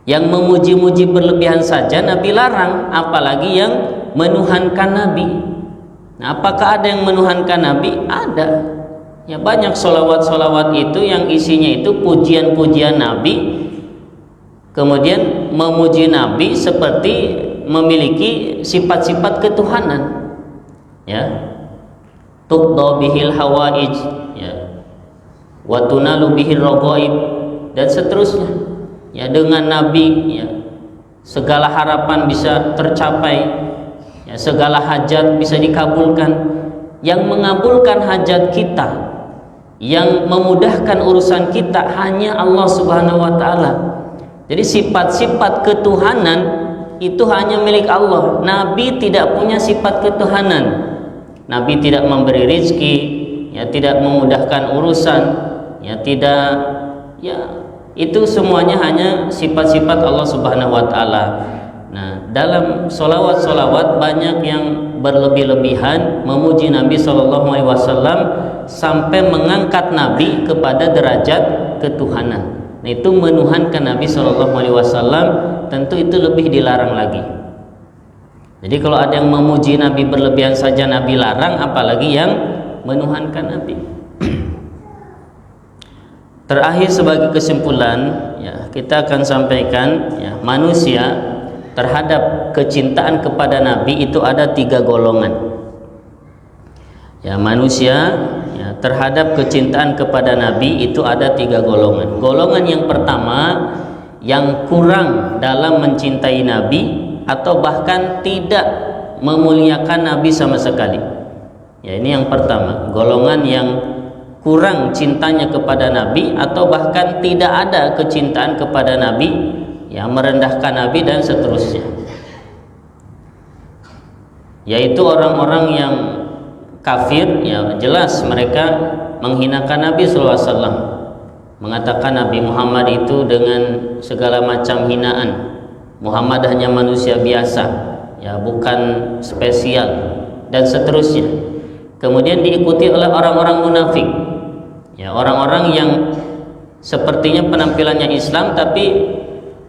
Yang memuji-muji berlebihan saja Nabi larang, apalagi yang menuhankan Nabi. Nah, apakah ada yang menuhankan Nabi? Ada. Ya, banyak solawat-solawat itu yang isinya itu pujian-pujian Nabi, kemudian memuji Nabi seperti memiliki sifat-sifat ketuhanan. Ya, tuqda bihil hawaij, ya, wa tunalu bihil raghaib, dan seterusnya. Ya, dengan Nabi, ya, segala harapan bisa tercapai, ya, segala hajat bisa dikabulkan. Yang mengabulkan hajat kita, yang memudahkan urusan kita hanya Allah Subhanahu wa taala. Jadi sifat-sifat ketuhanan itu hanya milik Allah. Nabi tidak punya sifat ketuhanan. Nabi tidak memberi rizki, ya, tidak memudahkan urusan, ya, tidak, ya, itu semuanya hanya sifat-sifat Allah Subhanahu wa taala. Nah, dalam solawat-solawat banyak yang berlebih-lebihan memuji Nabi Shallallahu Alaihi Wasallam sampai mengangkat Nabi kepada derajat ketuhanan. Nah, itu menuhankan Nabi Shallallahu Alaihi Wasallam, tentu itu lebih dilarang lagi. Jadi kalau ada yang memuji Nabi berlebihan saja Nabi larang, apalagi yang menuhankan Nabi. Terakhir sebagai kesimpulan, ya, kita akan sampaikan, ya, manusia terhadap kecintaan kepada Nabi itu ada 3 golongan. Ya, manusia, ya, terhadap kecintaan kepada Nabi itu ada 3 golongan. Golongan yang pertama, yang kurang dalam mencintai Nabi atau bahkan tidak memuliakan Nabi sama sekali. Ya, ini yang pertama, golongan yang kurang cintanya kepada Nabi atau bahkan tidak ada kecintaan kepada Nabi, ya, merendahkan Nabi dan seterusnya. Yaitu orang-orang yang kafir, ya, jelas mereka menghinakan Nabi SAW, mengatakan Nabi Muhammad itu dengan segala macam hinaan. Muhammad hanya manusia biasa, ya, bukan spesial, dan seterusnya. Kemudian diikuti oleh orang-orang munafik, ya, orang-orang yang sepertinya penampilannya Islam tapi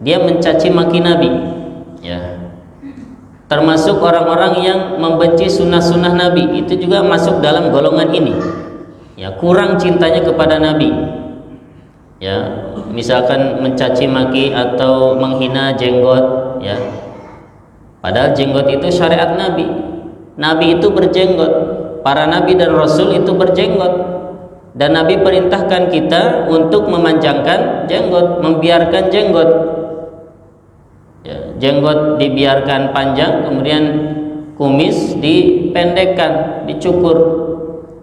dia mencaci maki Nabi, ya. Termasuk orang-orang yang membenci sunnah-sunnah Nabi, itu juga masuk dalam golongan ini, ya, kurang cintanya kepada Nabi, ya, misalkan mencaci maki atau menghina jenggot, ya, padahal jenggot itu syariat Nabi. Nabi itu berjenggot, para Nabi dan Rasul itu berjenggot, dan Nabi perintahkan kita untuk memanjangkan jenggot, membiarkan jenggot. Ya, jenggot dibiarkan panjang, kemudian kumis dipendekkan, dicukur.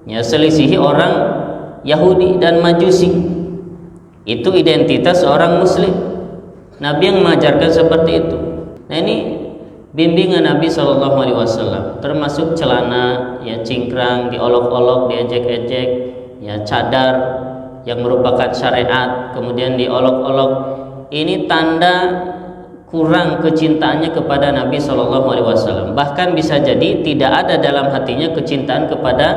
Ya, selisihi orang Yahudi dan Majusi. Itu identitas seorang Muslim. Nabi yang mengajarkan seperti itu. Nah, ini bimbingan Nabi Shallallahu Alaihi Wasallam, termasuk celana, ya, cingkrang, diolok-olok, diejek-ejek, ya, cadar yang merupakan syariat, kemudian diolok-olok. Ini tanda kurang kecintaannya kepada Nabi Shallallahu Alaihi Wasallam. Bahkan bisa jadi tidak ada dalam hatinya kecintaan kepada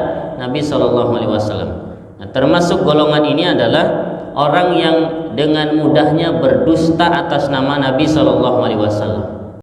Nabi Shallallahu Alaihi Wasallam. Nah, termasuk golongan ini adalah orang yang dengan mudahnya berdusta atas nama Nabi Shallallahu Alaihi Wasallam.